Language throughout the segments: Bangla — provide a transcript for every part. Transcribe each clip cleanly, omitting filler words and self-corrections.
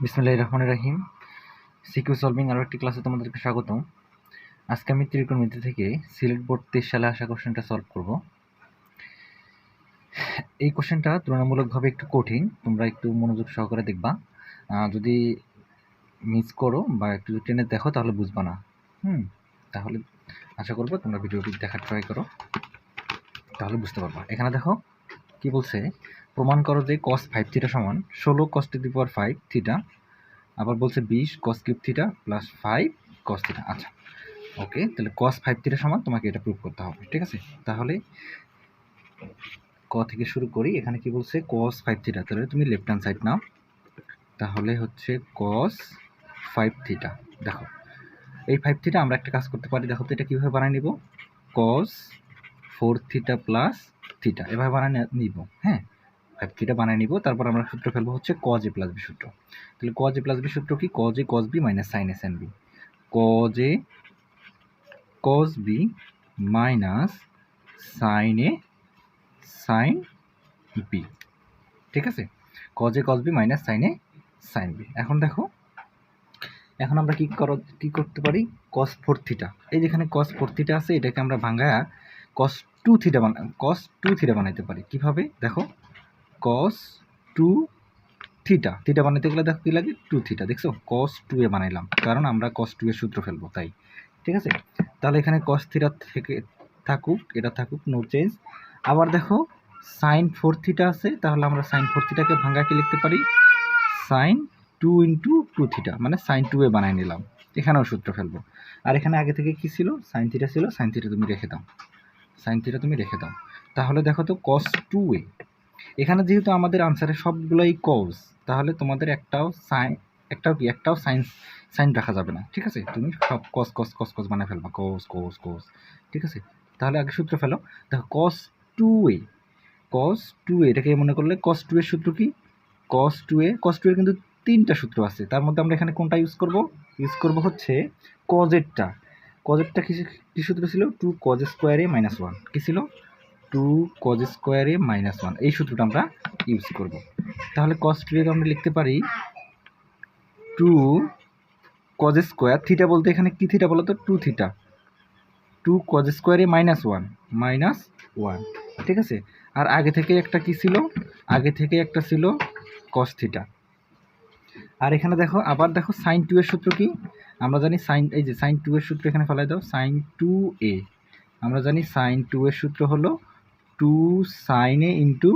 বিসমিল্লাহির রহমানির রহিম। সিকিউ সলভিং আরও একটি ক্লাসে তোমাদেরকে স্বাগতম। আজকে আমি ত্রিকোণমিতি থেকে সিলেট বোর্ড 23 সালে আসা কোশ্চেনটা সলভ করব। এই কোশ্চেনটা তুলনামূলকভাবে একটু কঠিন, তোমরা একটু মনোযোগ সহকারে দেখবা। যদি মিস করো বা একটু টেনে দেখো তাহলে বুঝবা না। তাহলে আশা করবো তোমরা ভিডিওটি দেখার ট্রাই করো, তাহলে বুঝতে পারবা। এখানে দেখো কি বলছে, প্রমাণ করো যে cos 5 থিটা সমান 16 cos to the power 5 theta, আবার বলছে 20 cos cube theta plus 5 cos theta. আচ্ছা ওকে, তাহলে cos 5 থিটা সমান তোমাকে এটা প্রুভ করতে হবে, ঠিক আছে? তাহলে ক থেকে শুরু করি। এখানে কি বলছে cos 5 থিটা, তাহলে তুমি লেফট হ্যান্ড সাইড নাও, তাহলে হচ্ছে cos 5 থিটা। দেখো এই 5 থিটা আমরা একটা কাজ করতে পারি, দেখো তো এটা কীভাবে বানায় নিব, cos 4 থিটা প্লাস থিটা এভাবে বানায় নিব। হ্যাঁ, 5 থিটা বানায় নিব, তারপর আমরা সূত্র ফেলবো হচ্ছে cos a প্লাস b সূত্র। তাহলে cos a প্লাস b সূত্র কি, cos a cos b minus sin a sin b, cos a cos b minus sin a sin b, ঠিক আছে? cos a cos b minus sin a sin b। এখন দেখো, এখন আমরা কি করতে পারি, cos 4 থিটা, এই যেখানে cos 4 থিটা আছে এটাকে আমরা ভাঙায়া cos 2 থিটা বানাইতে পারি। কিভাবে দেখো, cos 2 থিটা বানাইতে গেলে দেখো কি লাগে, 2 থিটা। দেখছো cos 2 এ বানাইলাম, কারণ আমরা cos 2 এর সূত্র ফেলবো তাই, ঠিক আছে? তাহলে এখানে cos থিটা থেকে থাকুক, এটা থাকুক, নো চেঞ্জ। আবার দেখো sin 4 থিটা আছে, তাহলে আমরা sin 4 থিটাকে ভাঙা কি লিখতে পারি, sin 2 ইন্টু 2 থিটা, মানে sin 2 এ বানাই নিলাম, এখানেও সূত্র ফেলবো। আর এখানে আগে থেকে কি ছিল, sin থিটা ছিল, sin থিটা তুমি রেখে দাও, তাহলে দেখো তো cos 2 এ, এখানে যেহেতু আমাদের আনসারে সবগুলোই cos, তাহলে তোমাদের একটাও সাইন রাখা যাবে না, ঠিক আছে? তুমি সব cos cos cos cos বানায় ফেলবা, cos cos cos, ঠিক আছে? তাহলে আগে সূত্র ফেলো। দেখো cos 2a, এটাকে মনে করলে cos 2 এর সূত্র কি, cos 2 এর কিন্তু তিনটা সূত্র আছে, তার মধ্যে আমরা এখানে কোনটা ইউজ করব হচ্ছে cos এরটা। কি সূত্র ছিল, 2 cos স্কয়ার a মাইনাস 1, কি ছিল, 2 cos স্কয়ার a মাইনাস 1, এই সূত্রটা আমরা ইউজ করব। তাহলে cos 2 এর আমরা লিখতে পারি 2 cos স্কয়ার, থিটা বলতে এখানে কি থিটা বলো তো, 2 theta, 2 cos square a minus 1, ঠিক আছে? আর আগে থেকে একটা কি ছিল, ছিল cos থিটা। আর এখানে দেখো, আবার দেখো sin 2 এর সূত্র কি, আমরা জানি এই যে sin 2 এর সূত্র এখানে ফেলাই দাও, sin 2a, আমরা জানি sin 2 এর সূত্র হলো 2 sin a into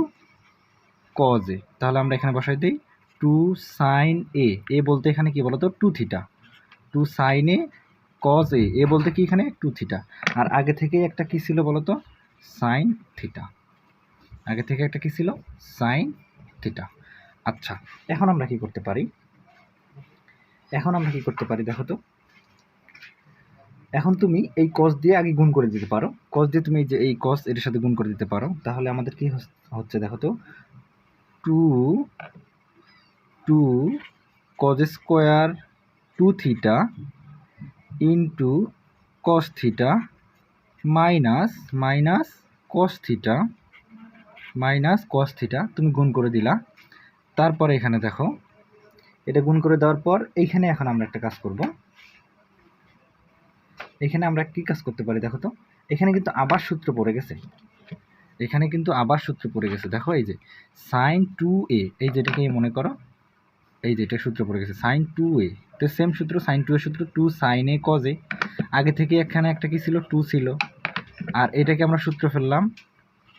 cos a, তাহলে আমরা এখানে বসাই দিই 2 sin a বলতে এখানে কি বলতো, 2 theta, 2 sin a cos a বলতে কি এখানে 2 থিটা। আর আগে থেকে একটা কি ছিল বলতো, sin থিটা, sin থিটা। আচ্ছা, এখন আমরা কি করতে পারি, দেখো তো, এখন তুমি এই cos দিয়ে আগে গুণ করে দিতে পারো, cos দিয়ে তুমি যে এই cos এর সাথে গুণ করে দিতে পারো, তাহলে আমাদের কি হচ্ছে দেখো তো, 2 cos square 2 theta into cos theta minus cos theta তুমি গুণ করে দিলা। তারপরে এখানে দেখো, এটা গুণ করে দেওয়ার পর এইখানে এখন আমরা একটা কাজ করব, এখানে আমরা কি কাজ করতে পারি দেখো তো, এখানে কিন্তু আবার সূত্র পড়ে গেছে, দেখো এই যে sin 2a, এই যেটাকে মনে করো, এই যে এটা সূত্র পড়ে গেছে sin 2a, তো সেম সূত্র, sin 2 এর সূত্র 2 sin a cos a, আগে থেকে এখানে একটা কি ছিল, 2 ছিল, আর এটাকে আমরা সূত্র ফেললাম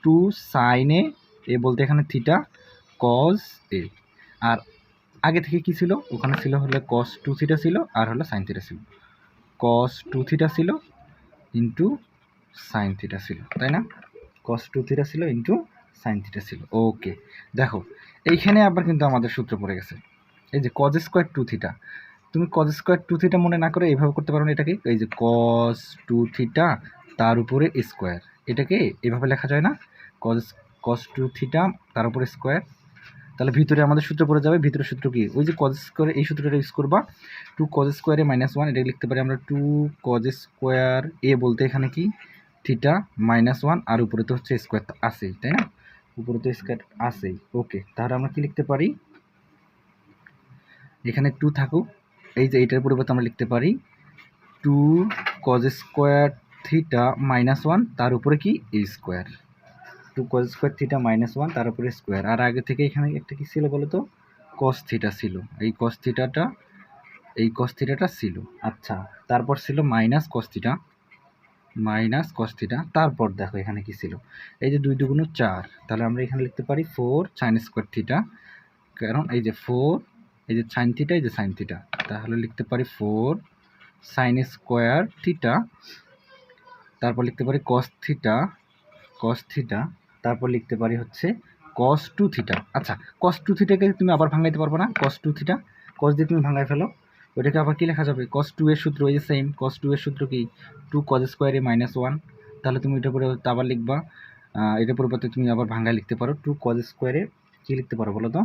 2 sin a বলতে এখানে থিটা cos a, আর আগে থেকে কি ছিল, ওখানে ছিল হলো cos 2 থিটা ছিল, আর হলো sin থিটা ছিল, cos 2 থিটা ছিল ইন্টু sin থিটা ছিল, তাই না? cos 2 থিটা ছিল ইন্টু sin থিটা ছিল। ওকে, দেখো এইখানে আবার কিন্তু আমাদের সূত্র পড়ে গেছে, এই যে cos স্কয়ার 2 থিটা, তুমি cos স্কয়ার 2 থিটা মনে না করে এইভাবে করতে পারো না, এটাকে এই যে cos 2 থিটা তার উপরে স্কয়ার, এটাকে এভাবে লেখা যায় না, cos 2 থিটা তার উপরে স্কয়ার, তাহলে ভিতরে আমাদের সূত্র পড়ে যাবে, ভিতরে সূত্র কি, ওই যে cos স্কয়ার, এই সূত্রটা ইউজ করবা, 2 cos স্কয়ার a মাইনাস 1, এটাকে লিখতে পারি আমরা 2 cos স্কয়ার a বলতে এখানে কি থিটা মাইনাস 1, আর উপরে তো হচ্ছে স্কয়ার আছেই, তাই না, উপরে তো স্কয়ার আছেই। ওকে, তাহলে আমরা কি লিখতে পারি, এখানে 2 থাকুক, এই যে এইটার পরিবর্তে আমরা লিখতে পারি 2 cos স্কোয়ার থিটা মাইনাস 1 তার উপরে কি A square, 2 cos square theta minus 1 তার উপরে স্কোয়ার। আর আগে থেকে এখানে একটা কি ছিল বলো তো, cos থিটা ছিল, এই cos থিটাটা ছিল। আচ্ছা, তারপর ছিল মাইনাস cos থিটা, তারপর দেখো এখানে কি ছিল, এই যে 2 2 4, তাহলে আমরা এখানে লিখতে পারি 4 sin স্কোয়ার থিটা, কারণ এই যে 4, এই যে sin থিটা, এই যে sin থিটা, তাহলে লিখতে পারি 4 sin স্কোয়ার থিটা, তারপর লিখতে পারি cos থিটা, তারপর লিখতে পারি হচ্ছে cos 2 থিটা। আচ্ছা, cos 2 থিটাকে তুমি আবার ভাঙাইতে পারবে না, cos 2 থিটা cos দিয়ে তুমি ভাঙাই ফেলো, ওইটাকে আবার কি লেখা যাবে, cos 2 এর সূত্র এই যে সেম, cos 2 এর সূত্র কি 2 cos স্কোয়ার এ মাইনাস 1, তাহলে তুমি এটার পরিবর্তে আবার লিখবা, এটার পরিবর্তে তুমি আবার ভাঙায় লিখতে পারো 2 cos স্কোয়ারে কি লিখতে পারো বলো তো,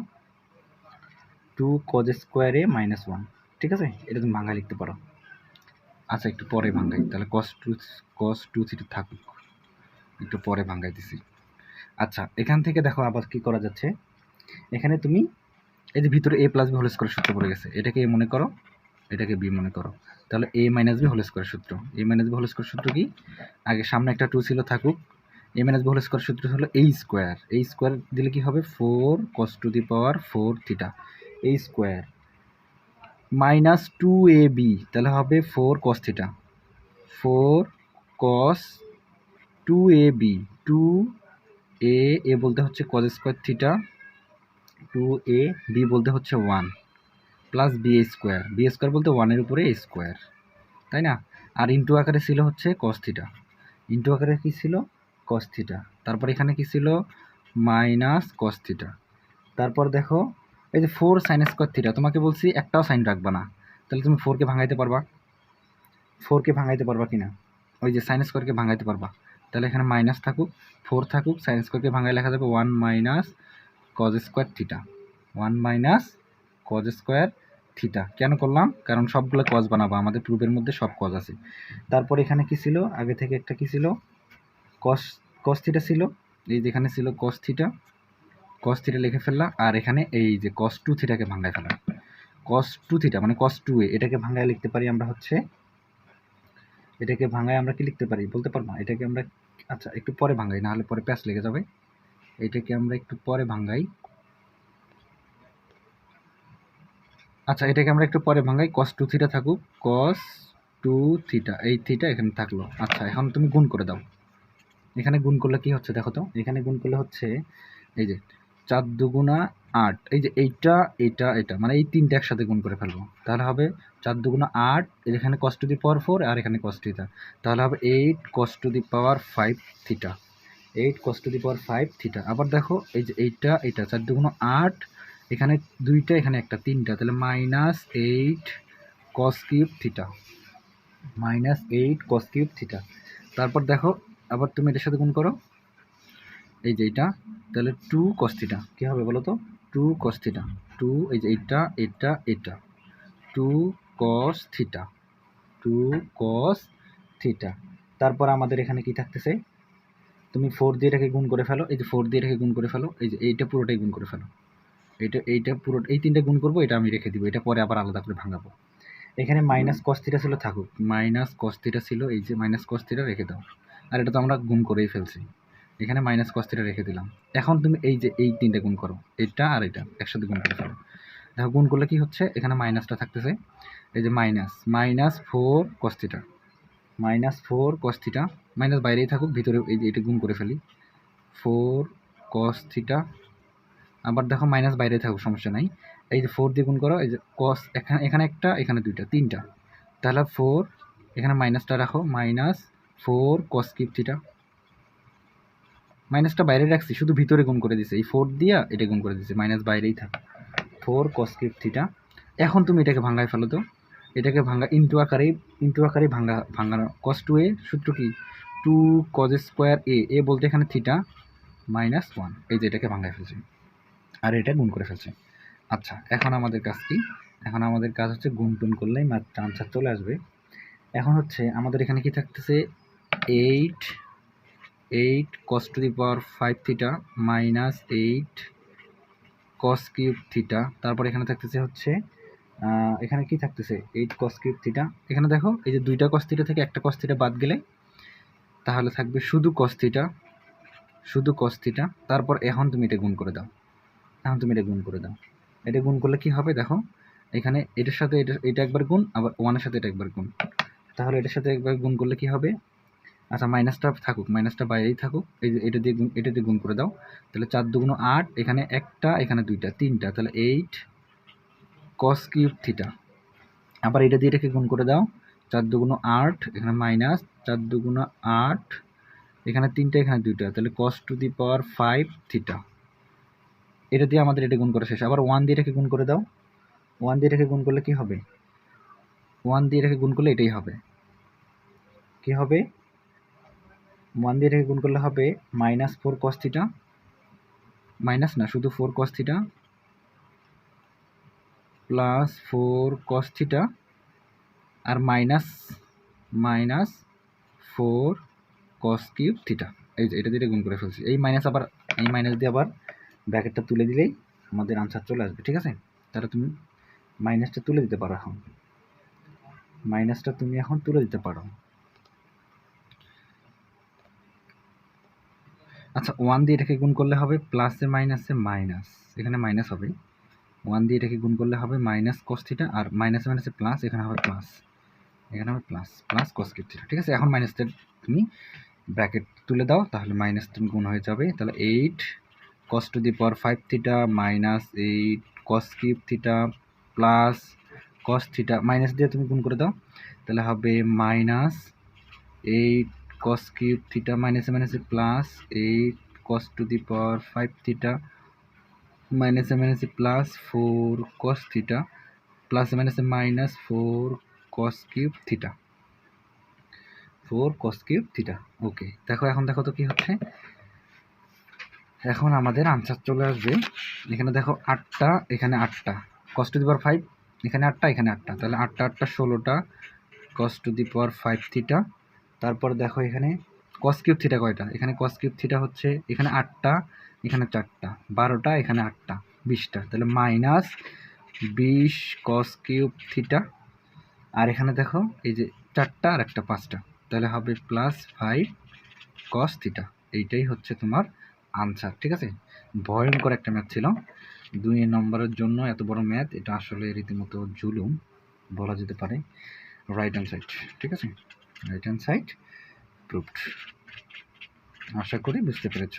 2 cos স্কোয়ার এ মাইনাস 1, ঠিক আছে, এটা তুমি ভাঙায় লিখতে পারো। আচ্ছা, একটু পরে ভাঙাই, তাহলে cos 2 থিটা থাকুক, একটু পরে ভাঙাই দিছি। আচ্ছা, এখান থেকে দেখো আবার কি করা যাচ্ছে, এখানে তুমি এই যে ভিতরে a plus B whole square সূত্র পড়ে গেছে, এটাকে a মনে করো, এটাকে b মনে করো, তাহলে a minus B whole square সূত্র, a minus B whole square সূত্র কি, আগে সামনে একটা 2 ছিল থাকুক, a minus B whole square সূত্র হলো a স্কোয়ার দিলে কি হবে 4 cos টু দি পাওয়ার 4 থিটা, a স্কোয়ার মাইনাস 2ab, তাহলে হবে 4 cos theta, 4 cos 2ab, 2a বলতে হচ্ছে cos square theta, 2a, b বলতে হচ্ছে 1 প্লাস বি স্কোয়ার বলতে 1-এর উপরে এ স্কোয়ার, তাই না, আর ইন্টু আকারে ছিল হচ্ছে cos থিটা, ইন্টু আকারে কি ছিল cos থিটা, তারপর এখানে কি ছিল মাইনাস cos থিটা, তারপর দেখো এই যে 4 sin স্কোয়ার থিটা, তোমাকে বলছি একটাও সাইন রাখবা না, তাহলে তুমি 4কে ভাঙাইতে পারবা কিনা, ওই যে সাইন স্কোয়ারকে ভাঙাইতে পারবা, তাহলে এখানে মাইনাস থাকুক 4 থাকুক, সাইন স্কোয়ারকে ভাঙাই লেখা যাবে 1 minus cos square theta, 1 minus cos square theta. কেন করলাম, কারণ সবগুলো cos বানাবো, আমাদের প্রুফের মধ্যে সব cos আছে। তারপর এখানে কি ছিল, আগে থেকে একটা কি ছিল cos থিটা ছিল, এই যে এখানে ছিল cos থিটা লিখে ফেললাম, আর এখানে এই যে cos 2 থিটাকে ভাঙায় ফেললাম, cos 2 থিটা মানে cos 2a, এটাকে ভাঙায় লিখতে পারি আমরা হচ্ছে, এটাকে ভাঙায় আমরা কি লিখতে পারি বলতে পারবো না, এটাকে আমরা, আচ্ছা একটু পরে ভাঙাই, না হলে পরে প্যাচ লেগে যাবে, এটাকে আমরা একটু পরে ভাঙাই, আচ্ছা এটাকে আমরা একটু পরে ভাঙাই, cos 2 থিটা থাকুক, cos 2 থিটা, এই থিটা এখানে থাকলো। আচ্ছা, এখন তুমি গুণ করে দাও, এখানে গুণ করলে কি হচ্ছে দেখো তো, এখানে গুণ করলে হচ্ছে এই যে 4 দুগুণা 8, এই যে এটা মানে এই তিনটা একসাথে গুণ করে ফেলবো, তাহলে হবে 4 দুগুণা 8, এখানে cos টু দি পাওয়ার 4 আর এখানে cos থিটা, তাহলে হবে 8 cos to the power 5 theta, 8 cos to the power 5 theta. আবার দেখো এই যে এটা 4 দুগুণা 8, এখানে 2টা এখানে একটা 3টা, তাহলে minus 8 cos cube theta, minus 8 cos cube theta. তারপর দেখো আবার তুমি এটার সাথে গুণ করো, এই যে এটা, তাহলে 2 cos থিটা কি হবে বলো তো, 2 cos থিটা, 2 এই যে এটা 2 cos থিটা, 2 cos থিটা। তারপর আমাদের এখানে কি থাকতেছে, তুমি 4 দিয়ে এটাকে গুণ করে ফেলো, এই যে 4 দিয়ে এটাকে গুণ করে ফেলো, এই যে এইটা পুরোটাই গুণ করে ফেলো, এইটা পুরো, এই তিনটা গুণ করবো, এটা আমি রেখে দিব, এটা পরে আবার আলাদা করে ভাঙাবো। এখানে মাইনাস cos থিটা ছিল থাকুক, মাইনাস cos থিটা ছিল, এই যে মাইনাস cos থিটা রেখে দাও, আর এটা তো আমরা গুণ করেই ফেলছি, এখানে মাইনাস cos থিটা রেখে দিলাম। এখন তুমি এই যে এই তিনটা গুণ করো, এটা আর এটা একসাথে গুণ করে ফেলো, দেখো গুণ করলে কি হচ্ছে, এখানে মাইনাসটা থাকতেছে, এই যে minus 4 cos theta, minus 4 cos theta, minus বাইরেই থাকুক, ভিতরে এই যে এটা গুণ করে ফেলি 4 cos থিটা, আবার দেখো মাইনাস বাইরে থাকুক সমস্যা নাই, এই যে 4 দিয়ে গুণ করো, এই যে cos এখানে একটা, এখানে দুইটা, তিনটা, তাহলে 4, এখানে মাইনাসটা রাখো, মাইনাস 4 cos কিউব থিটা, মাইনাসটা বাইরে রাখছি, শুধু ভিতরে গুণ করে দিছে, এই 4 দিয়া এটা গুণ করে দিছে, মাইনাস বাইরেই থাকে, 4 cos কিউব থিটা। এখন তুমি এটাকে ভাঙায় ফেলো তো, এটাকে ভাঙা ইন্টু আকারে ভাঙানো, cos 2a সূত্র কি 2 cos স্কোয়ার এ বলতে এখানে থিটা মাইনাস 1, এই যে এটাকে ভাঙায় ফেলছি, আর এটা গুণ করে ফেলছি। আচ্ছা, এখন আমাদের কাজ কি, এখন আমাদের কাজ হচ্ছে গুণ টুন করলেই মাত্র আনসার চলে আসবে। এখন হচ্ছে আমাদের এখানে কি থাকতেছে 8 cos to the power 5 theta minus 8 cos cube theta, তারপর এখানে থাকতেছে হচ্ছে এখানে কি থাকতেছে 8 cos কিউব থিটা। এখানে দেখো এই যে 2টা cos থিটা থেকে একটা cos থিটা বাদ গেলে তাহলে থাকবে শুধু cos থিটা, শুধু cos থিটা। তারপর এখন তুমি এটা গুণ করে দাও, এখন তুমি এটা গুণ করে দাও। এটা গুণ করলে কি হবে দেখো, এখানে এটার সাথে এটা একবার গুণ, আবার 1 এর সাথে এটা একবার গুণ। তাহলে এটার সাথে একবার গুণ করলে কি হবে, আচ্ছা মাইনাসটা থাকুক, মাইনাসটা বাইরেই থাকুক, এই যে এটা দিয়ে গুণ করে দাও। তাহলে 4 দুগুণ 8, এখানে একটা, এখানে 2টা, 3টা, তাহলে 8 cos কিউব থিটা। আবার এটা দিয়ে এটাকে গুণ করে দাও, 4 দুগুণ 8, এখানে মাইনাস 4 দুগুণ 8, এখানে 3টা, এখানে 2টা, তাহলে cos to the power 5 theta. এটা দিয়ে আমাদের এটা গুণ করা শেষ। আবার 1 দিয়ে এটাকে গুণ করে দাও, 1 দিয়ে এটাকে গুণ করলে কি হবে, 1 দিয়ে এটাকে গুণ করলে এটাই হবে, কি হবে 1 দিয়ে এটাকে গুণ করলে হবে -4 cos থিটা, মাইনাস না শুধু 4 cos theta plus 4 cos theta আর মাইনাস 4 cos কিউব থিটা। এই যে এটা দিয়ে গুণ করে ফেলছি, এই মাইনাস দিয়ে আবার ব্র্যাকেটটা তুলে দিলেই আমাদের আনসার চলে আসবে, ঠিক আছে। তাহলে তুমি মাইনাসটা তুলে দিতে পারো, এখন মাইনাসটা তুমি এখন তুলে দিতে পারো। আচ্ছা 1 দিয়ে এটাকে গুণ করলে হবে প্লাসে মাইনাসে মাইনাস, এখানে মাইনাস হবে। 1 দিয়ে এটাকে গুণ করলে হবে মাইনাস cos থিটা, আর মাইনাসে মাইনাসে প্লাস, এখানে হবে প্লাস, এখানে হবে প্লাস cos কিউব থিটা, ঠিক আছে। এখন মাইনাসটা তুমি ব্র্যাকেট তুলে দাও, তাহলে মাইনাস তুমি গুণ হয়ে যাবে। তাহলে 8 cos to the power 5 theta minus 8 cos cube theta plus cos theta, minus দিয়ে তুমি গুণ করে দাও, তাহলে হবে মাইনাস 8 cos কিউব থিটা মাইনাসে মাইনাসে plus 8 cos to the power 5 theta মাইনাসে মাইনাসে প্লাস 4 cos থিটা প্লাসে মাইনাসে minus 4 cos cube theta, 4 cos cube theta. Okay, দেখো এখন দেখো তো কি হচ্ছে, এখন আমাদের আনসার চলে আসবে। এখানে দেখো 8টা, এখানে 8টা cos টু দি পাওয়ার 5, এখানে 8টা, এখানে 8টা, তাহলে 8টা 8টা 16টা cos to the power 5 theta. তারপর দেখো এখানে cos কিউব থিটা কয়টা, এখানে cos কিউব থিটা হচ্ছে এখানে 8টা, এখানে 4টা, 12টা, এখানে 8টা, 20টা, তাহলে মাইনাস 20 cos কিউব থিটা। আর এখানে দেখো এই যে 4টা আর একটা 5টা, তাহলে হবে প্লাস 5 cos থিটা। এইটাই হচ্ছে তোমার আনসার, ঠিক আছে। ভয়ঙ্কর একটা ম্যাথ ছিল, 2 নম্বরের জন্য এত বড় ম্যাথ, এটা আসলে রীতিমতো জুলুম বলা যেতে পারে। রাইট হ্যান্ড সাইড, ঠিক আছে, রাইট হ্যান্ড সাইড প্রুভড। আশা করি বুঝতে পেরেছ,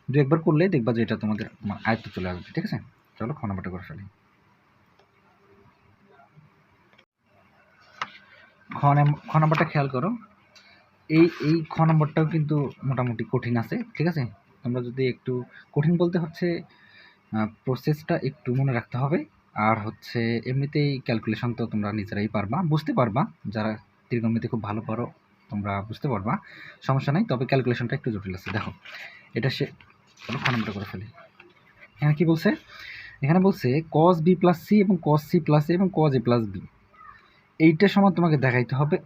দু একবার করলে দেখবা যে এটা তোমাদের আয়ত্ত চলে আসবে, ঠিক আছে। চলো খ নাম্বারটা করে ফেলি। খ নাম্বারটা খেয়াল করো, এই খ নম্বরটাও কিন্তু মোটামুটি কঠিন আছে, ঠিক আছে। তোমরা যদি একটু কঠিন বলতে হচ্ছে প্রসেসটা একটু মনে রাখতে হবে, আর হচ্ছে এমনিতেই ক্যালকুলেশন তো তোমরা নিজেরাই পারবা, বুঝতে পারবা, যারা ত্রিকোণমিতি খুব ভালো পারো তোমরা বুঝতে পারবা, সমস্যা নাই, তবে ক্যালকুলেশনটা একটু জটিল আছে। দেখো এটা চলো খ নম্বরটা করে ফেলি। এখানে কি বলছে, এখানে বলছে cos b প্লাস সি এবং cos c প্লাস এ এবং cos a প্লাস বি, এইটার সমান তোমাকে দেখাইতে হবে,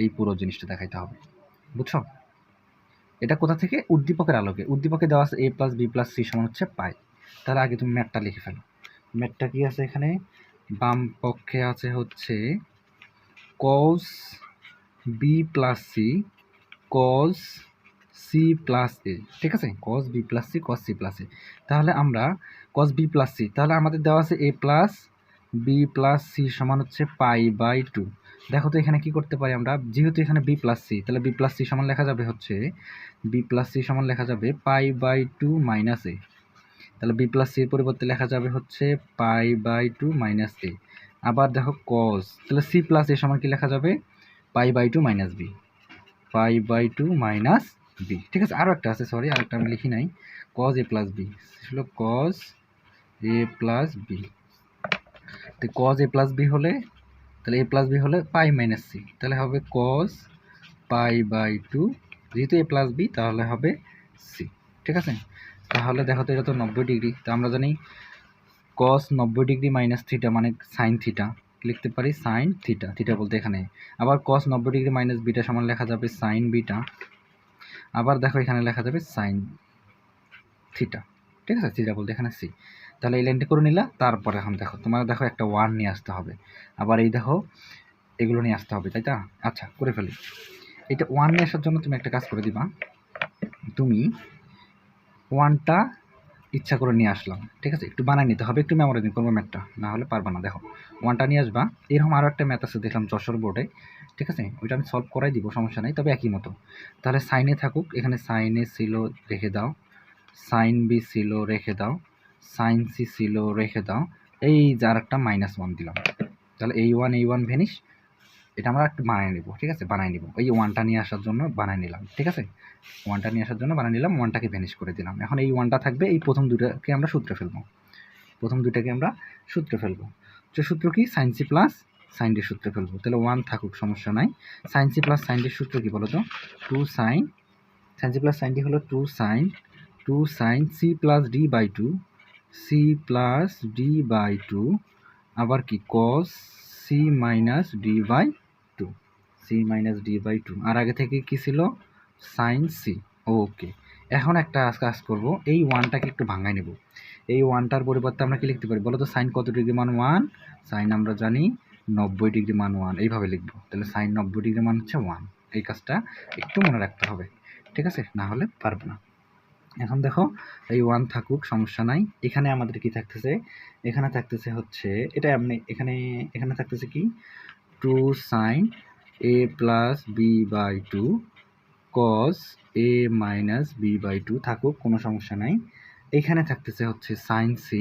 এই পুরো জিনিসটা দেখাইতে হবে, বুঝছো। এটা কোথা থেকে, উদ্দীপকের আলোকে। উদ্দীপকে দেওয়া আছে a plus B plus C সমান হচ্ছে পাই। তাহলে আগে তুমি ম্যাথটা লিখে ফেলো। ম্যাথটা কি আছে এখানে, বাম পক্ষে আছে হচ্ছে cos b plus C cos c plus A, ঠিক আছে, cos b plus C cos c plus A. তাহলে আমরা cos b প্লাস সি, তাহলে আমাদের দেওয়া আছে a plus B plus C সমান হচ্ছে পাই বাই 2। দেখো তো এখানে কি করতে পারি আমরা, যেহেতু এখানে বি প্লাস সি, তাহলে বি প্লাস সি সমান লেখা যাবে হচ্ছে বি প্লাস সি সমান লেখা যাবে পাই বাই 2 মাইনাস এ। তাহলে বি প্লাস সির পরিবর্তে লেখা যাবে হচ্ছে পাই বাই 2 মাইনাস এ। আবার দেখো cos, তাহলে সি প্লাস এ সমান কি লেখা যাবে, pi by 2 minus B, pi by 2 minus B, ঠিক আছে। আরও একটা আছে, সরি আরেকটা আমি লিখি নাই, cos a প্লাস বি ছিল cos a প্লাস বি। তো cos a প্লাস বি হলে, তাহলে a প্লাস বি হলে পাই মাইনাস সি, তাহলে হবে cos পাই বাই 2, যেহেতু a প্লাস বি তাহলে হবে সি, ঠিক আছে। তাহলে দেখো তো এটা তো 90 ডিগ্রি, তো আমরা জানি cos 90 ডিগ্রি মাইনাস থিটা মানে সাইন থিটা, লিখতে পারি সাইন থিটা, থিটা বলতে এখানে। আবার cos 90 ডিগ্রি মাইনাস বিটা সমান লেখা যাবে সাইন বিটা। আবার দেখো এখানে লেখা যাবে সাইন থিটা, ঠিক আছে, থিটা বলতে এখানে সি। তাহলে এই লাইনটা করে নিলা। তারপরে এখন দেখো তোমার দেখো একটা 1 নিয়ে আসতে হবে, আবার এই দেখো এগুলো নিয়ে আসতে হবে, তাই তো? আচ্ছা, করে ফেলি। এটা 1 নিয়ে আসার জন্য তুমি একটা কাজ করে দিবা, তুমি 1টা ইচ্ছা করে নিয়ে আসলাম, ঠিক আছে? একটু বানায় নিতে হবে, একটু মেমোরাইজিং করবো ম্যাথটা, না হলে পারবা না। দেখো 1টা নিয়ে আসবা। এরকম আরও একটা ম্যাথ আছে দেখলাম যশোর বোর্ডে, ঠিক আছে? ওইটা আমি সলভ করাই দিব, সমস্যা নেই, তবে একই মতো। তাহলে সাইনে থাকুক, এখানে সাইনে ছিল রেখে দাও, সাইন বি ছিল রেখে দাও, সাইন সি ছিল রেখে দাও, এই যে আর একটা -1 দিলাম। তাহলে এই ওয়ান ভেনিশ, এটা আমরা একটু বানিয়ে নিব, ঠিক আছে? বানিয়ে নিব, এই 1টা নিয়ে আসার জন্য বানিয়ে নিলাম, ঠিক আছে? 1টা নিয়ে আসার জন্য বানিয়ে নিলাম, 1টাকে ভ্যানিশ করে দিলাম। এখন এই 1টা থাকবে, এই প্রথম দুটাকে আমরা সূত্রে ফেলবো, তো সূত্র কি? Sine C plus sine D সূত্রে ফেলবো। তাহলে 1 থাকুক, সমস্যা নাই। সাইন সি প্লাস সাইন ডির সূত্র কি বলো তো? Sine C plus sine D হলো two sine C plus D by two, আবার কি cos C minus D by two, আর আগে থেকে কি ছিল? Sign C. ওকে, এখন একটা কাজ করব, এই 1টাকে একটু ভাঙাই নেব। এই 1টার পরিবর্তে আমরা কি লিখতে পারি বলো তো? সাইন কত ডিগ্রি মান 1? সাইন আমরা জানি 90 ডিগ্রি মান 1, এইভাবে লিখবো। তাহলে সাইন 90 ডিগ্রি মান হচ্ছে 1। এই কাজটা একটু মনে রাখতে হবে, ঠিক আছে? না হলে পারবে না। এখন দেখো এই 1 থাকুক, সমস্যা নাই। এখানে আমাদের কি থাকতেছে? এখানে থাকতেছে হচ্ছে এটা এমনি, এখানে থাকতেছে কি? 2 sine a plus B by two cos a minus B by two থাকুক, কোনো সমস্যা নাই। এইখানে থাকতেছে হচ্ছে সাইন সি।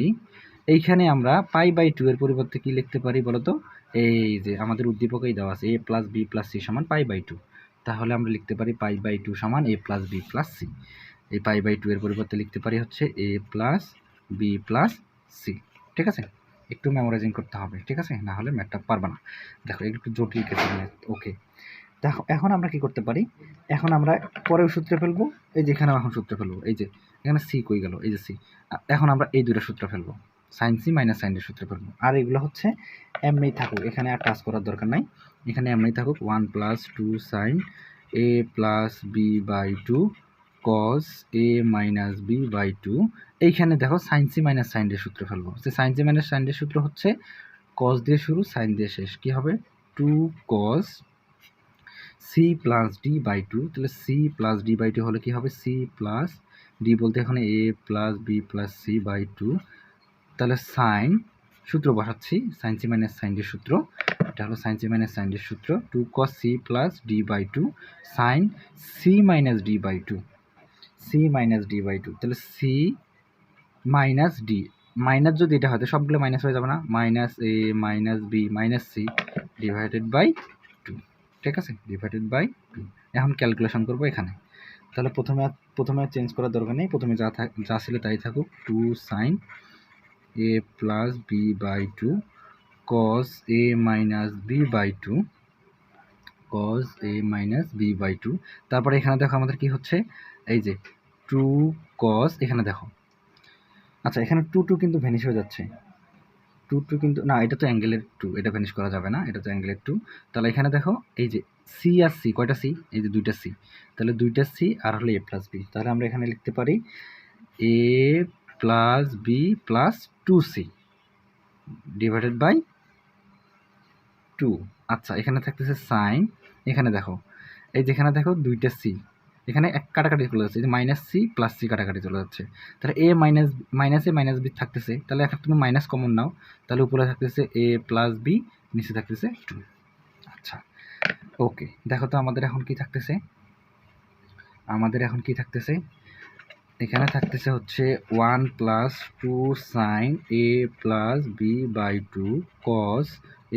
এইখানে আমরা পাই বাই টু এর পরিবর্তে কি লিখতে পারি বলো তো? এই যে আমাদের উদ্দীপকেই দেওয়া আছে a plus B plus C সমান পাই বাই টু। তাহলে আমরা লিখতে পারি পাই বাই টু সমান a plus B plus C. এই পাই বাই টু এর পরিবর্তে লিখতে পারি হচ্ছে a plus B plus C, ঠিক আছে? একটু মেমোরাইজিং করতে হবে, ঠিক আছে? না হলে ম্যাথটা পারবে না। দেখো একটু জটিল কিছু ম্যাথ। ওকে, দেখো এখন আমরা কি করতে পারি? এখন আমরা পরেও সূত্রে ফেলবো, এই যে এখানে এখন সূত্রে ফেলবো, এই যে এখানে সি কই গেল? এই যে সি। এখন আমরা এই দুটো সূত্র ফেলবো, sine C minus sine D সূত্রে ফেলবো। আর এগুলো হচ্ছে এমনি থাকুক, এখানে আর টাচ করার দরকার নাই, এখানে এমনি থাকুক। 1 plus 2 sine A plus B by two cos A minus B by two. এইখানে দেখো sine C minus sine D সূত্র ফেলবো। যে sine C minus sine D সূত্র হচ্ছে কস দিয়ে শুরু, সাইন দিয়ে শেষ। কি হবে? 2 cos C plus D by two. তাহলে C plus D by two হলে কি হবে? সি প্লাস ডি বলতে এখানে A plus B plus C by two. তাহলে সাইন সূত্র বসাচ্ছি, সাইন সি মাইনাস সাইন ডির সূত্র, এটা হলো সাইন সি মাইনাস সাইন ডির সূত্র। 2 cos C plus D by two sine C minus D by two, তাহলে সি মাইনাস ডি, মাইনাস যদি এটা হয় সবগুলো মাইনাস হয়ে যাবে না? Minus A minus B minus C divided by two, ঠিক আছে? Divided by two. এখন ক্যালকুলেশন করবো এখানে। তাহলে প্রথমে চেঞ্জ করার দরকার নেই, প্রথমে যা ছিল তাই থাকুক। 2 sine A plus B by two cos A minus B by two, তারপরে এখানে দেখো আমাদের কি হচ্ছে? এই যে 2 cos, এখানে দেখো, আচ্ছা এখানে 2 কিন্তু ভ্যানিশ হয়ে যাচ্ছে। 2 কিন্তু না, এটা তো অ্যাঙ্গেলের 2, এটা ভ্যানিশ করা যাবে না, এটা তো অ্যাঙ্গেলের 2। তাহলে এখানে দেখো এই যে সি আর সি, কয়টা সি? এই যে 2টা সি, তাহলে 2টা সি আর হলো এ প্লাস বি। তাহলে আমরা এখানে লিখতে পারি A plus B plus 2c divided by 2। আচ্ছা এখানে থাকতেছে সাইন, এখানে দেখো এই যেখানে দেখো 2টা সি, এখানে এক কাটাকাটি চলে যাচ্ছে, যে মাইনাস সি প্লাস সি কাটাকাটি চলে যাচ্ছে। তাহলে এ মাইনাস বি থাকতেছে, তাহলে এখন তুমি মাইনাস কমন নাও, তাহলে উপরে থাকতেছে এ প্লাস বি, নিচে থাকতেছে 2। আচ্ছা ওকে, দেখো তো আমাদের এখন কি থাকতেছে? এখানে থাকতেছে হচ্ছে 1 plus 2 sine A plus B by two cos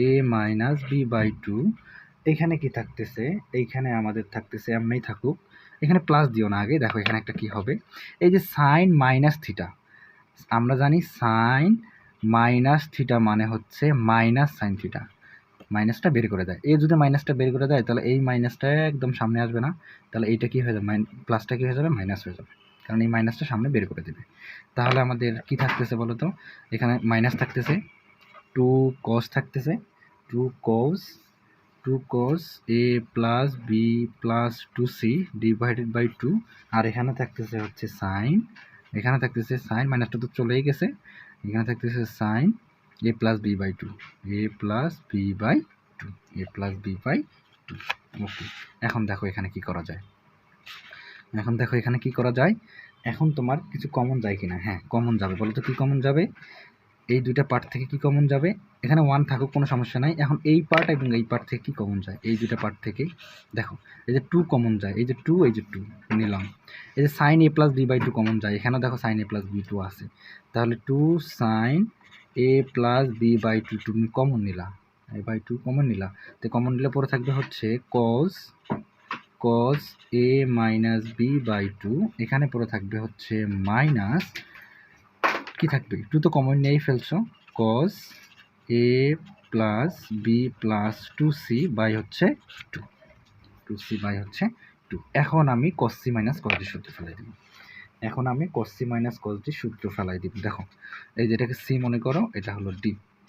A minus B by two. এখানে কি থাকতেছে? এইখানে আমাদের থাকতেছে এমনি থাকুক, এখানে প্লাস দিও না আগে। দেখো এখানে একটা কি হবে? এই যে সাইন মাইনাস থিটা, আমরা জানি সাইন মাইনাস থিটা মানে হচ্ছে মাইনাস সাইন থিটা, মাইনাসটা বের করে দেয়। এই যদি মাইনাসটা বের করে দেয় তাহলে এই মাইনাসটা একদম সামনে আসবে না, তাহলে এইটা কি হয়ে যাবে? প্লাসটা কি হয়ে যাবে? মাইনাস হয়ে যাবে, কারণ এই মাইনাসটা সামনে বের করে দেবে। তাহলে আমাদের কি থাকতেছে বলো তো? এখানে মাইনাস থাকতেছে, 2 cos থাকতেছে, 2 cos A plus B plus 2c divided by 2। আর এখানে থাকতেছে হচ্ছে সাইন, মাইনাসটা তো চলেই গেছে, এখানে থাকতেছে sine A plus B by two, A plus B by two, A plus B by two. Okay, এখন দেখো এখানে কি করা যায়। এখন তোমার কিছু কমন যায় কিনা। হ্যাঁ, কমন যাবে। বলো তো কি কমন যাবে? এই দুইটা পার্ট থেকে কি কমন যাবে? এখানে 1 থাকুক, কোনো সমস্যা নাই। এখন এই পার্ট এবং এই পার্ট থেকে কি কমন যায়? এই দুইটা পার্ট থেকে দেখো, এই যে 2 কমন যায়, এই যে 2, এই যে 2 নিলাম। এই যে sine A plus B by two common যায়, এখানেও দেখো sine A plus B two আছে। তাহলে 2 sine A plus B by two তুমি কমন নিলা, এ বাই টু কমন নিলা। তো কমন নিলে পরে থাকবে হচ্ছে cos A minus B by two, এখানে পরে থাকবে হচ্ছে মাইনাস, কি থাকবে, 2 তো কমন নিয়েই ফেলছো, cos A plus B plus 2c by হচ্ছে 2c বাই হচ্ছে 2। এখন আমি cos c minus cos d সূত্র ফেলাই দিব। দেখো, এই যেটাকে c মনে করো, এটা হলো d।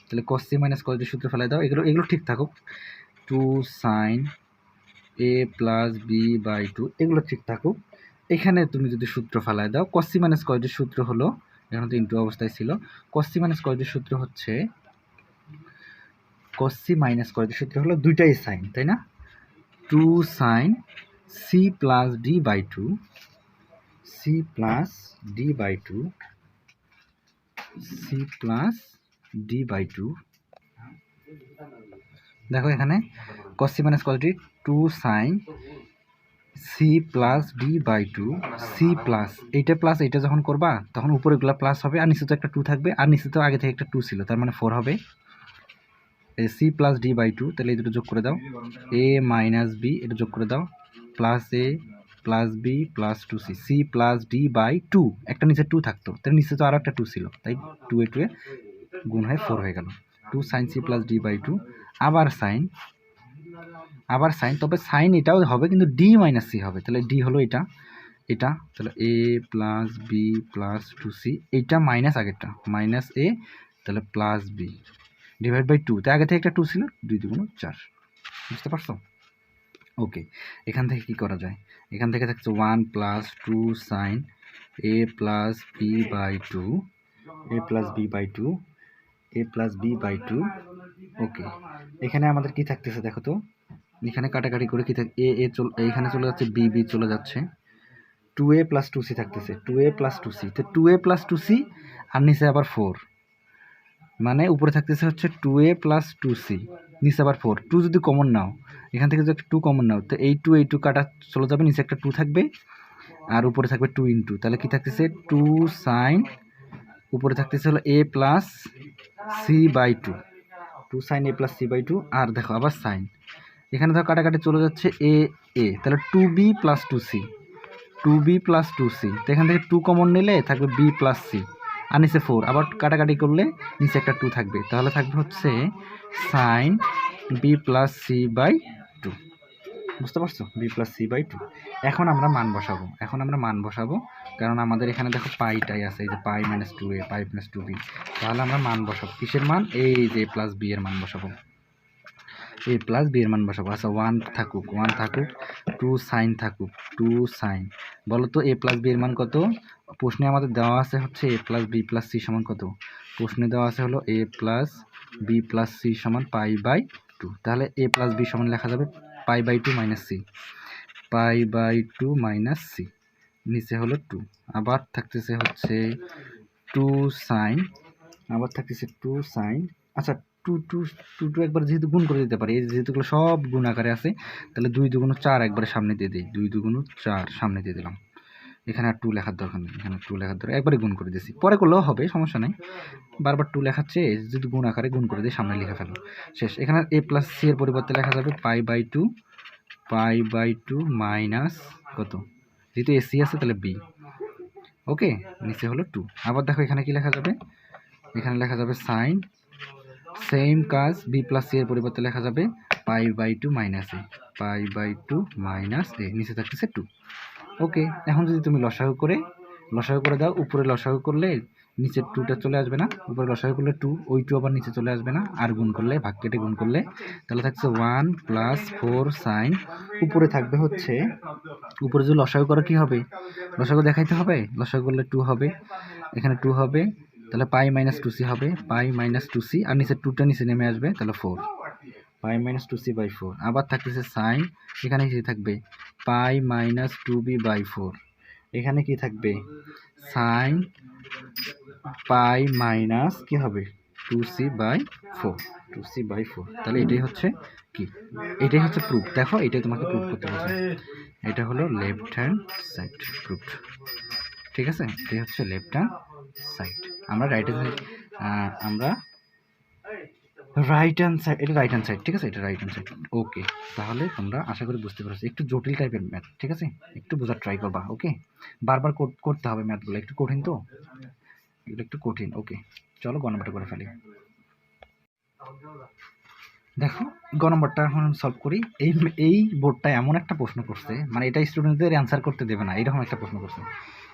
তাহলে cos c minus cos d সূত্র ফেলাই দাও। এগুলো ঠিক থাকুক। 2 sine A plus B by two, এগুলো ঠিক থাকুক। এখানে তুমি যদি সূত্র ফেলাই দাও, cos c minus cos d সূত্র হলো, এখানে তো ইনটু অবস্থায় ছিল, cos c minus cos d সূত্র হচ্ছে, cos c minus cos d সূত্র হলো দুইটাই সাইন, তাই না? 2 sine c plus D by two, c plus D by two, c plus D by two. দেখো এখানে cos c minus cos d 2 sine C plus D by two, C plus এইটা প্লাস এইটা যখন করবা তখন উপরেগুলা প্লাস হবে, আর নিচে তো একটা 2 থাকবে, আর নিচে তো আগে থেকে একটা 2 ছিল, তার মানে 4 হবে। এই C plus D by two, তাহলে এই দুটো যোগ করে দাও, এ মাইনাস বি এটা যোগ করে দাও, plus A plus B plus 2c, C plus D by two, একটা নিচে 2 থাকতো, তাহলে নিচে তো আরও একটা 2 ছিল, তাই 2 এ গুণ হয়ে 4 হয়ে গেল। 2 sine C plus D by two, আবার সাইন, তবে সাইন এটাও হবে কিন্তু ডি মাইনাস সি হবে। তাহলে ডি হলো এটা, তাহলে এ প্লাস বি প্লাস 2c, এইটা মাইনাস আগেরটা মাইনাস এ, তাহলে প্লাস বি ডিভাইড বাই 2, তাই আগে থেকে একটা 2 ছিল, 2 2 4। বুঝতে পারছো? ওকে, এখান থেকে কি করা যায়? এখান থেকে থাকছে 1 plus 2 sine A plus B by two, A plus B by two, A plus B by two. Okay, এখানে আমাদের কি থাকতেছে দেখো তো, এখানে কাটাকাটি করে কি থাকে, এইখানে চলে যাচ্ছে, বি বি চলে যাচ্ছে, 2a প্লাস 2c থাকতেছে, 2a প্লাস 2c, তো 2a প্লাস 2c আর নিচে আবার 4, মানে উপরে থাকতেছে হচ্ছে 2a প্লাস 2c, নিচে আবার 4। 2 যদি কমন নাও, এখান থেকে যদি একটা 2 কমন নাও, তো এই 2 কাটা চলে যাবে, নিচে একটা 2 থাকবে, আর উপরে থাকবে 2 ইন্টু, তাহলে কি থাকতেছে 2 সাইন, উপরে থাকতেছে হলো a plus c by 2, 2 sine a plus c by 2, আর দেখো আবার সাইন, এখানে ধরো কাটাকাটি চলে যাচ্ছে a, তাহলে 2b plus 2c, 2b plus 2c, তো এখান থেকে 2 কমন নিলে থাকবে b প্লাস c, আর নিচে 4, আবার কাটাকাটি করলে নিচে একটা 2 থাকবে, তাহলে থাকবে হচ্ছে sine b plus c by 2। বুঝতে পারছো? b plus c by 2। এখন আমরা মান বসাবো, কারণ আমাদের এখানে দেখো পাইটাই আছে, এই যে পাই মাইনাস 2a, পাই মাইনাস 2b, তাহলে আমরা মান বসাবো, কিসের মান? এই যে প্লাস b এর মান বসাবো, এ প্লাস বি এর মান বসাবো। আচ্ছা, 1 থাকুক, 2 সাইন থাকুক, 2 সাইন, বলো তো এ প্লাস বি এর মান কত? প্রশ্নে আমাদের দেওয়া আছে হচ্ছে এ প্লাস বি প্লাস সি সমান কত? প্রশ্নে দেওয়া আছে হলো এ প্লাস বি প্লাস সি সমান পাই বাই 2, তাহলে এ প্লাস বি সমান লেখা যাবে pi by 2 minus C, pi by 2 minus C, নিচে হলো 2, আবার থাকতেছে হচ্ছে 2 সাইন, আচ্ছা 2 একবার যেহেতু গুণ করে দিতে পারি, এই যেহেতুগুলো সব গুণ আকারে আছে, তাহলে 2 2 4 একবারে সামনে দিয়ে দিই, 2 2 4 সামনে দিয়ে দিলাম, এখানে আর 2 লেখার দরকার নেই, এখানে 2 লেখার দরকার, একবারে গুণ করে দিয়েছি, পরে করলেও হবে, সমস্যা নেই, বারবার 2 লেখাচ্ছে, যদি গুণ আকারে গুণ করে দিই, সামনে লিখে ফেলো, শেষ। এখানে এ প্লাস সি এর পরিবর্তে লেখা যাবে পাই বাই 2 মাইনাস কত, যেহেতু এসি আছে তাহলে বি। ওকে, নিচে হলো 2, আবার দেখো এখানে কি লেখা যাবে, এখানে লেখা যাবে সাইন, সেম কাজ, বি প্লাস সি এর পরিবর্তে লেখা যাবে pi by 2 minus A, pi by 2 minus A, নিচে থাকতেছে 2। ওকে, এখন যদি তুমি লসাগু করে দাও, উপরে লসাগু করলে নিচে 2টা চলে আসবে না, উপরে লসাগু করলে 2, ওই 2 আবার নিচে চলে আসবে না, আর গুণ করলে, ভাগ কেটে গুণ করলে, তাহলে থাকছে 1 প্লাস 4 সাইন, উপরে থাকবে হচ্ছে, উপরে যদি লসাগু করো কি হবে, লসাগু দেখাইতে হবে, লসাগু করলে 2 হবে, এখানে 2 হবে, তাহলে পাই মাইনাস টু সি হবে, পাই মাইনাস টু সি, আর নিচে টুটা নিচে নেমে আসবে, তাহলে 4 pi minus two C by 4। আবার থাকতেছে সাইন, এখানে কি থাকবে pi minus two B by 4। এখানে কি থাকবে সাইন পাই মাইনাস কি হবে two C by 4, two C by 4। তাহলে এটাই হচ্ছে কি, এটাই হচ্ছে প্রুফ। দেখো এটাই তোমাকে প্রুফ করতে বলছে, এটা হলো লেফট হ্যান্ড সাইড প্রুফ। ঠিক আছে, এটাই হচ্ছে লেফট হ্যান্ড সাইড। আমরা right hand right hand side, এটা রাইট হ্যান্ড সাইড। ঠিক আছে, এটা রাইট হ্যান্ড সাইড। ওকে, তাহলে তোমরা আশা করি বুঝতে পারছো, একটু জটিল টাইপের ম্যাথ। ঠিক আছে, একটু বোঝার ট্রাই করবা। ওকে, বারবার করতে হবে ম্যাথগুলো, একটু কঠিন তো, এগুলো একটু কঠিন। ওকে, চলো গ নম্বরটা করে ফেলি। দেখো গ নম্বরটা এখন সলভ করি। এই বোর্ডটা এমন একটা প্রশ্ন করছে, মানে এটা স্টুডেন্টদের অ্যান্সার করতে দেবে না, এরকম একটা প্রশ্ন করছে।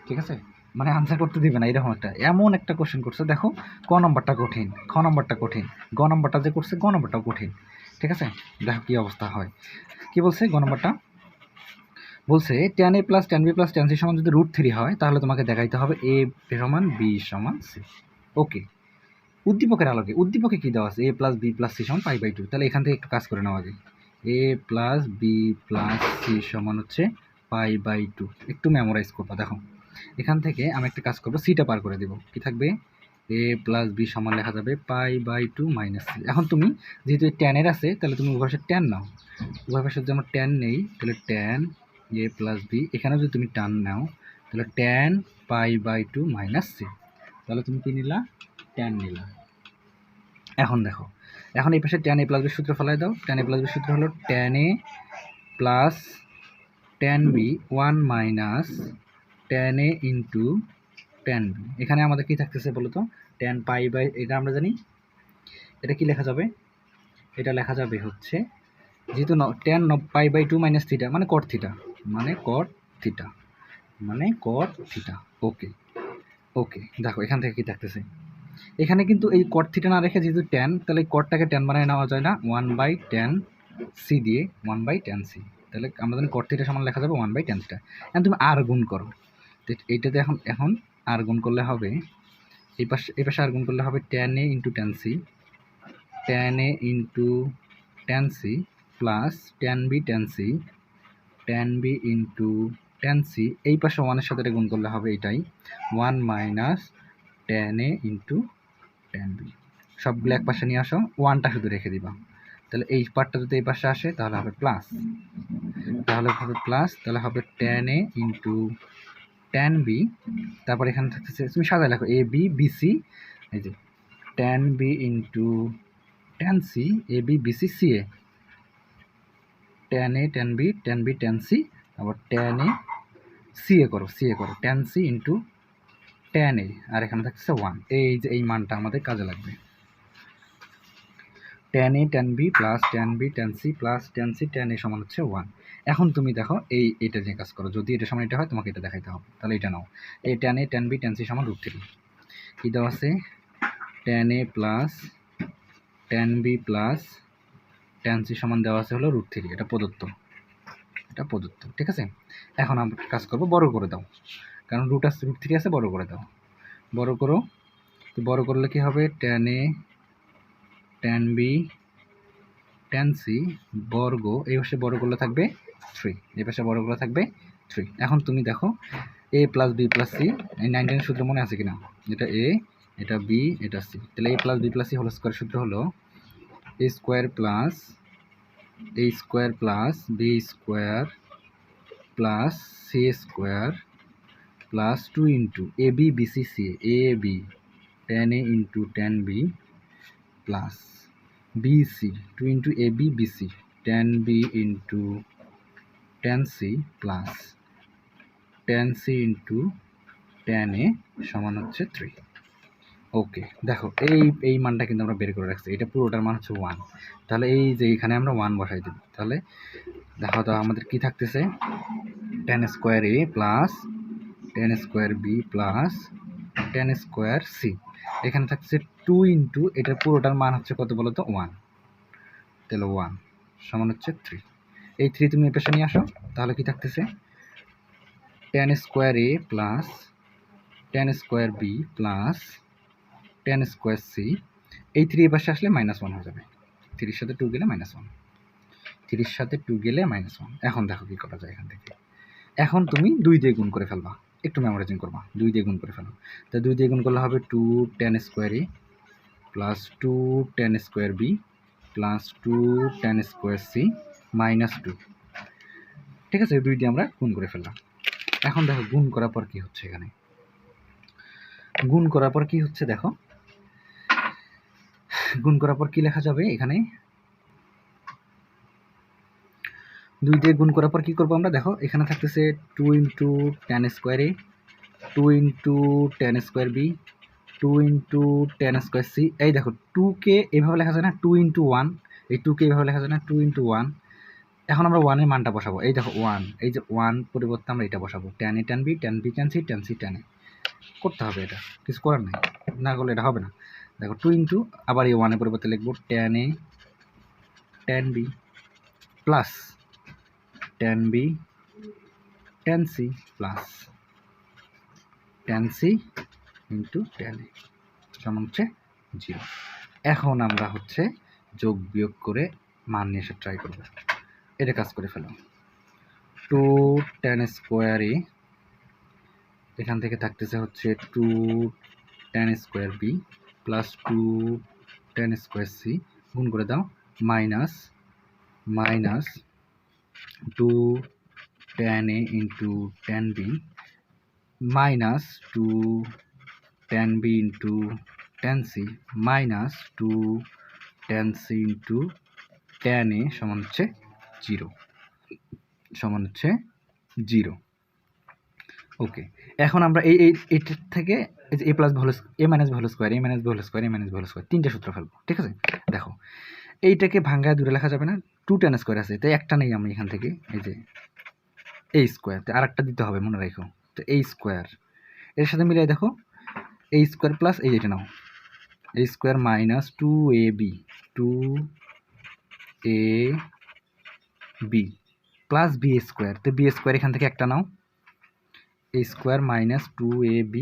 ঠিক আছে, মানে আনসার করতে দিবে না, এরকম এমন একটা কোশ্চেন করছে। দেখো ক নম্বরটা কঠিন, খ নম্বরটা কঠিন, গ নম্বরটা যে করছে গ নম্বরটাও কঠিন। ঠিক আছে, দেখো কি অবস্থা হয়। কি বলছে গ নম্বরটা, বলছে tan a plus tan b plus tan c সমান যদি √3 হয়, তাহলে তোমাকে দেখাইতে হবে a সমান b সমান c। ওকে, উদ্দীপকের আলোকে, উদ্দীপকে কি দেওয়া আছে, a plus b plus c সমান π/2। তাহলে এখান থেকে একটু কাজ করে নেওয়া আগে। a plus b plus c সমান হচ্ছে π/2। একটু মেমোরাইজ করবো। দেখো এখান থেকে আমি একটা কাজ করবো, সিটা পার করে দেবো, কি থাকবে a প্লাস b সমান লেখা যাবে π/2 মাইনাস c। এখন তুমি যেহেতু ট্যানের আছে, তাহলে তুমি উভয় পাশে ট্যান নাও, উভয় পাশে যদি আমরা ট্যান নেই, তাহলে ট্যান a প্লাস b, এখানে যদি তুমি টান নাও, তাহলে ট্যান π/2 মাইনাস c। তাহলে তুমি কি নিলা, ট্যান নিলা। এখন দেখো, এখন এই পাশে ট্যান a প্লাস b সূত্র ফেলাই দাও। ট্যান a প্লাস b সূত্র হলো tan a plus tan b 1 minus tan a into tan b। এখানে আমাদের কি থাকতেছে বলো তো, ট্যান পাই বাই, এটা আমরা জানি, এটা কি লেখা যাবে, এটা লেখা যাবে হচ্ছে যেহেতু ট্যান π/2 মাইনাস থিটা মানে কট থিটা, মানে কট থিটা, মানে কট থিটা। ওকে, ওকে, দেখো এখান থেকে কি থাকতেছে, এখানে কিন্তু এই কট থিটা না রেখে যেহেতু ট্যান, তাহলে এই কটটাকে ট্যান বানায় নেওয়া যায় না, 1/tan c দিয়ে, 1/tan c। তাহলে আমরা জানি কট থিটা সমান লেখা যাবে 1/tan থিটা। এখন তুমি আর গুণ করো, এইটাতে এখন আর গুণ করলে হবে, এই পাশে আর গুণ করলে হবে tan a into tan c, tan a into tan c plus tan b tan c, tan b into tan c, এই পাশে 1 এর সাথে গুণ করলে হবে এটাই 1 minus tan a into tan b। সবগুলো এক পাশে নিয়ে আসো, 1টা শুধু রেখে দিবা। তাহলে এই পার্টটা যদি এই পাশে আসে তাহলে হবে প্লাস, তাহলে হবে প্লাস, তাহলে হবে tan a into tan b। তারপর এখানে থাকতেছে, তুমি সাজায় লেখো a b b c, এই যে tan b into tan c, a b b c c a, tan a tan b tan b tan c, আবার tan a c a করো, c a করো, tan c into tan a, আর এখানে থাকছে 1। এই যে এই মানটা আমাদের কাজে লাগবে, tan a tan b plus tan b tan c plus tan c tan a সমান হচ্ছে 1। এখন তুমি দেখো এইটা যে কাজ করো, যদি এটা সমান এটা হয় তোমাকে এটা দেখাইতে হবে। তাহলে এটা নাও, এই tan a tan b tan c সমান √3। কি দেওয়া আছে, tan a plus tan b plus tan c সমান দেওয়া আছে হলো √3। এটা প্রদত্ত, এটা প্রদত্ত। ঠিক আছে, এখন আমরা কাজ করব, বড় করে দাও, কারণ √3 আছে, বড় করে দাও, বড় করো। তো বড় করলে কি হবে, tan a tan b tan c বর্গ, এই পাশে বড় করলে থাকবে 3, এই পাশে বড় করলে থাকবে 3। এখন তুমি দেখো a plus b plus c, এই 19 সূত্র মনে আছে কিনা, এটা a, এটা b, এটা c। তাহলে a plus b plus c whole square সূত্র হলো a square plus b square plus c square plus 2 into ab bc ca, ab tan a into tan b plus bc 2 into ab bc tan b into tan c plus tan c into tan a সমান হচ্ছে 3। ওকে, দেখো এই মানটা কিন্তু আমরা বের করে রাখছি, এটা পুরোটার মান হচ্ছে 1। তাহলে এই যে এখানে আমরা 1 বসাই দেব। তাহলে দেখো তো আমাদের কি থাকতেছে, tan square a plus tan square b plus tan square c, এখানে থাকছে 2 ইন্টু এটার পুরোটার মান হচ্ছে কত বলো তো 1। তাহলে 1 সমান হচ্ছে 3। এই 3 তুমি এ পাশে নিয়ে আসো, তাহলে কি থাকতেছে, tan square a plus tan square b plus tan square C, এই 3 এর পাশে আসলে -1 হয়ে যাবে, 3 সাথে 2 গেলে -1, 3 সাথে 2 গেলে -1। এখন দেখো কী করা যায় এখান থেকে। এখন তুমি 2 দিয়ে গুণ করে ফেলবা, একটু মেমোরাইজিং করবা, 2 দিয়ে গুণ করে ফেলো। তা 2 দিয়ে গুণ করলে হবে 2 tan square A plus 2 tan square B plus 2 tan square C -2। ঠিক আছে, 2 দিয়ে আমরা গুণ করে ফেললাম। এখন দেখো গুণ করার পর কি হচ্ছে এখানে, গুণ করার পর কি হচ্ছে দেখো, গুণ করার পর কি লেখা যাবে এখানে, 2 দিয়ে গুণ করার পর কি করবো আমরা, দেখো এখানে থাকতেছে 2 into tan square A, 2 into tan square B, 2 into tan square C. এই দেখো 2কে এভাবে লেখা যায় না, 2 ইন্টু 1, এই 2কে এভাবে লেখা যায় না, 2 ইন্টু 1। এখন আমরা 1 এর মানটা বসাবো, এই দেখো 1, এই যে 1 পরিবর্তে আমরা এটা বসাবো, tan A tan B, tan B tan C, tan C tan A. করতে হবে, এটা কিছু করার নেই, না করলে এটা হবে না। দেখো 2 ইন্টু, আবার এই 1 এর পরিবর্তে লিখবো tan A tan B plus tan B tan C plus tan C into tan A সমান হচ্ছে 0। এখন আমরা হচ্ছে যোগ বিয়োগ করে মান নিয়ে এসে ট্রাই করবো, এটা কাজ করে ফেলো। 2 টেন স্কোয়ার এ, এখান থেকে থাকতেছে হচ্ছে 2 tan square B plus 2 tan square C, গুণ করে দাও, minus 2 tan A into tan B minus 2 tan B into tan C minus 2 tan C into tan A সমান হচ্ছে 0, সমান হচ্ছে 0। ওকে, এখন আমরা এইটার থেকে এ প্লাস ভি হোল এ মাইনাস ভি হোল স্কোয়ার, এ মাইনাস ভি হোল স্কোয়ার, এ মাইনাস ভি হোল স্কোয়ার, 3টে সূত্র ফেলবো। ঠিক আছে, দেখো এইটাকে ভাঙ্গায় দূরে লেখা যাবে না, 2 টেন স্কোয়ার আছে, তাই একটা নেই আমি এখান থেকে, এই যে এই স্কোয়ার, আর একটা দিতে হবে মনে রাখো, তো এই স্কোয়ার এর সাথে মিলিয়ে দেখো এই স্কোয়ার প্লাস এই এটা নাও, এই square minus 2ab 2ab plus B square, তো বি স্কোয়ার এখান থেকে একটা নাও, এই স্কোয়ার মাইনাস 2ab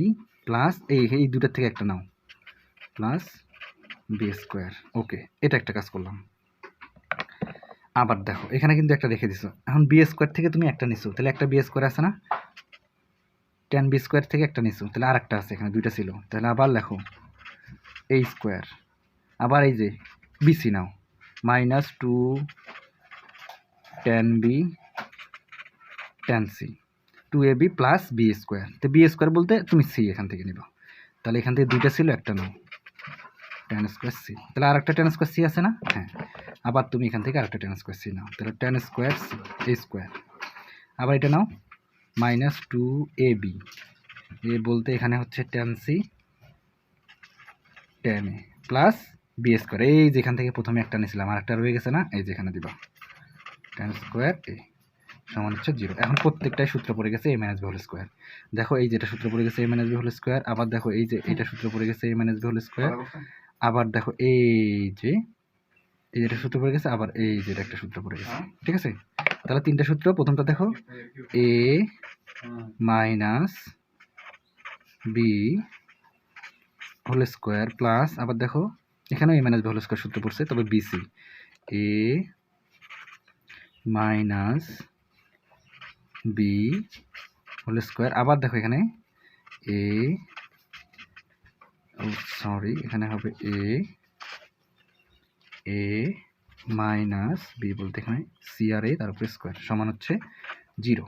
প্লাস এই দুটার থেকে একটা নাও প্লাস বি স্কোয়ার। ওকে, এটা একটা কাজ করলাম। আবার দেখো এখানে কিন্তু একটা রেখে দিছো, এখন বি স্কোয়ার থেকে তুমি একটা নিছো, তাহলে একটা বি স্কোয়ার আছে না, টেন বি স্কোয়ার থেকে একটা নিছো, তাহলে আর একটা আছে, এখানে দুইটা ছিল, তাহলে আবার লেখো এই স্কোয়ার, আবার এই যে বিসি নাও, minus 2 tan B tan C 2ab plus B square, তো বি স্কোয়ার বলতে তুমি সি এখান থেকে নিবা, তাহলে এখান থেকে দুইটা ছিল, একটা নাও টেন স্কোয়ার সি, তাহলে আর একটা টেন স্কোয়ার সি আছে না, হ্যাঁ, আবার তুমি এখান থেকে আরেকটা টেন স্কোয়ার সি নাও, তাহলে টেন স্কোয়ার সি এ স্কোয়ার, আবার এটা নাও মাইনাস 2ab, এ বলতে এখানে হচ্ছে টেন সি টেন এ প্লাস বি স্কোয়ার, এই যেখান থেকে প্রথমে একটা নিয়েছিলাম আর একটা রয়ে গেছে না, এই যেখানে দিবা টেন স্কোয়ার এ সমান হচ্ছে 0। এখন প্রত্যেকটাই সূত্র পড়ে গেছে এ মাইনাস বি হোল স্কোয়ার, দেখো এই যেটা সূত্র পড়ে গেছে এ মাইনাস বি হোল স্কোয়ার, আবার দেখো এই যে এটা সূত্র পড়ে গেছে এ মাইনাস বি হোল স্কোয়ার, আবার দেখো এই যে এই যেটা সূত্র পড়ে গেছে, আবার এই যেটা একটা সূত্র পড়ে গেছে। ঠিক আছে, তাহলে 3টা সূত্র, প্রথমটা দেখো A minus B whole square plus, আবার দেখো এখানেও A minus B whole square সূত্র পড়ছে, তবে BC A minus B whole square, আবার দেখো এখানে এ সরি এখানে হবে এ মাইনাস বি বলতে এখানে সি আর এ তার উপরে স্কোয়ার সমান হচ্ছে 0।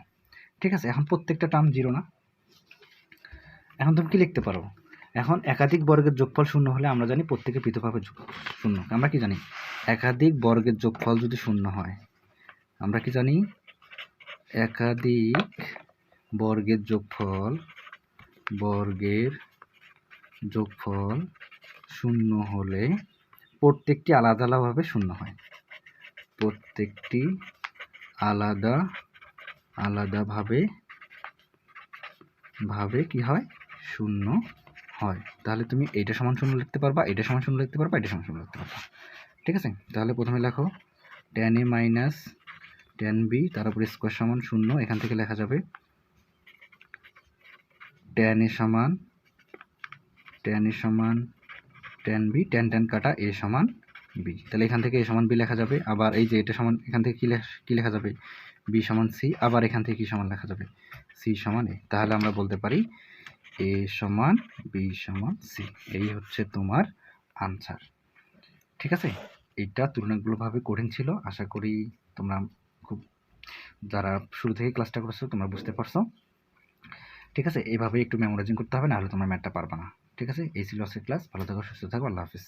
ঠিক আছে, এখন প্রত্যেকটা টার্ম 0 না, এখন তুমি কি লিখতে পারো, এখন একাধিক বর্গের যোগফল 0 হলে আমরা জানি প্রত্যেকে পৃথকভাবে 0, আমরা কি জানি একাধিক বর্গের যোগফল যদি 0 হয়, আমরা কি জানি একাধিক বর্গের যোগফল 0 হলে প্রত্যেকটি আলাদা আলাদাভাবে 0 হয়, প্রত্যেকটি আলাদা আলাদাভাবে কি হয় 0 হয়। তাহলে তুমি এইটা সমান 0 লিখতে পারবা, এটা সমান 0 লিখতে পারবা, এটা সমান 0 লিখতে পারবা। ঠিক আছে, তাহলে প্রথমে লেখো টেন এ মাইনাস টেন বি তার উপরে স্কোয়ার সমান 0, এখান থেকে লেখা যাবে টেন এ সমান tan b, tan কাটা a সমান b। তাহলে এখান থেকে a সমান b লেখা যাবে, আবার এই যে এটা সমান এখান থেকে কি লেখা যাবে, b সমান c, আবার এখান থেকে কি সমান লেখা যাবে, c সমান a। তাহলে আমরা বলতে পারি a সমান b সমান c। এই হচ্ছে তোমার আনসার। ঠিক আছে, এইটা তুলনামূলকভাবে কঠিন ছিল। আশা করি তোমরা খুব, যারা শুরু থেকে ক্লাসটা করছো তোমরা বুঝতে পারছো। ঠিক আছে, এইভাবে একটু মেমোরাইজিং করতে হবে, নাহলে তোমরা ম্যাথটা পারবে না। ঠিক আছে, এই ছিল আজকের ক্লাস। ভালো থাকো, সুস্থ থাকো, আল্লাহ হাফিজ।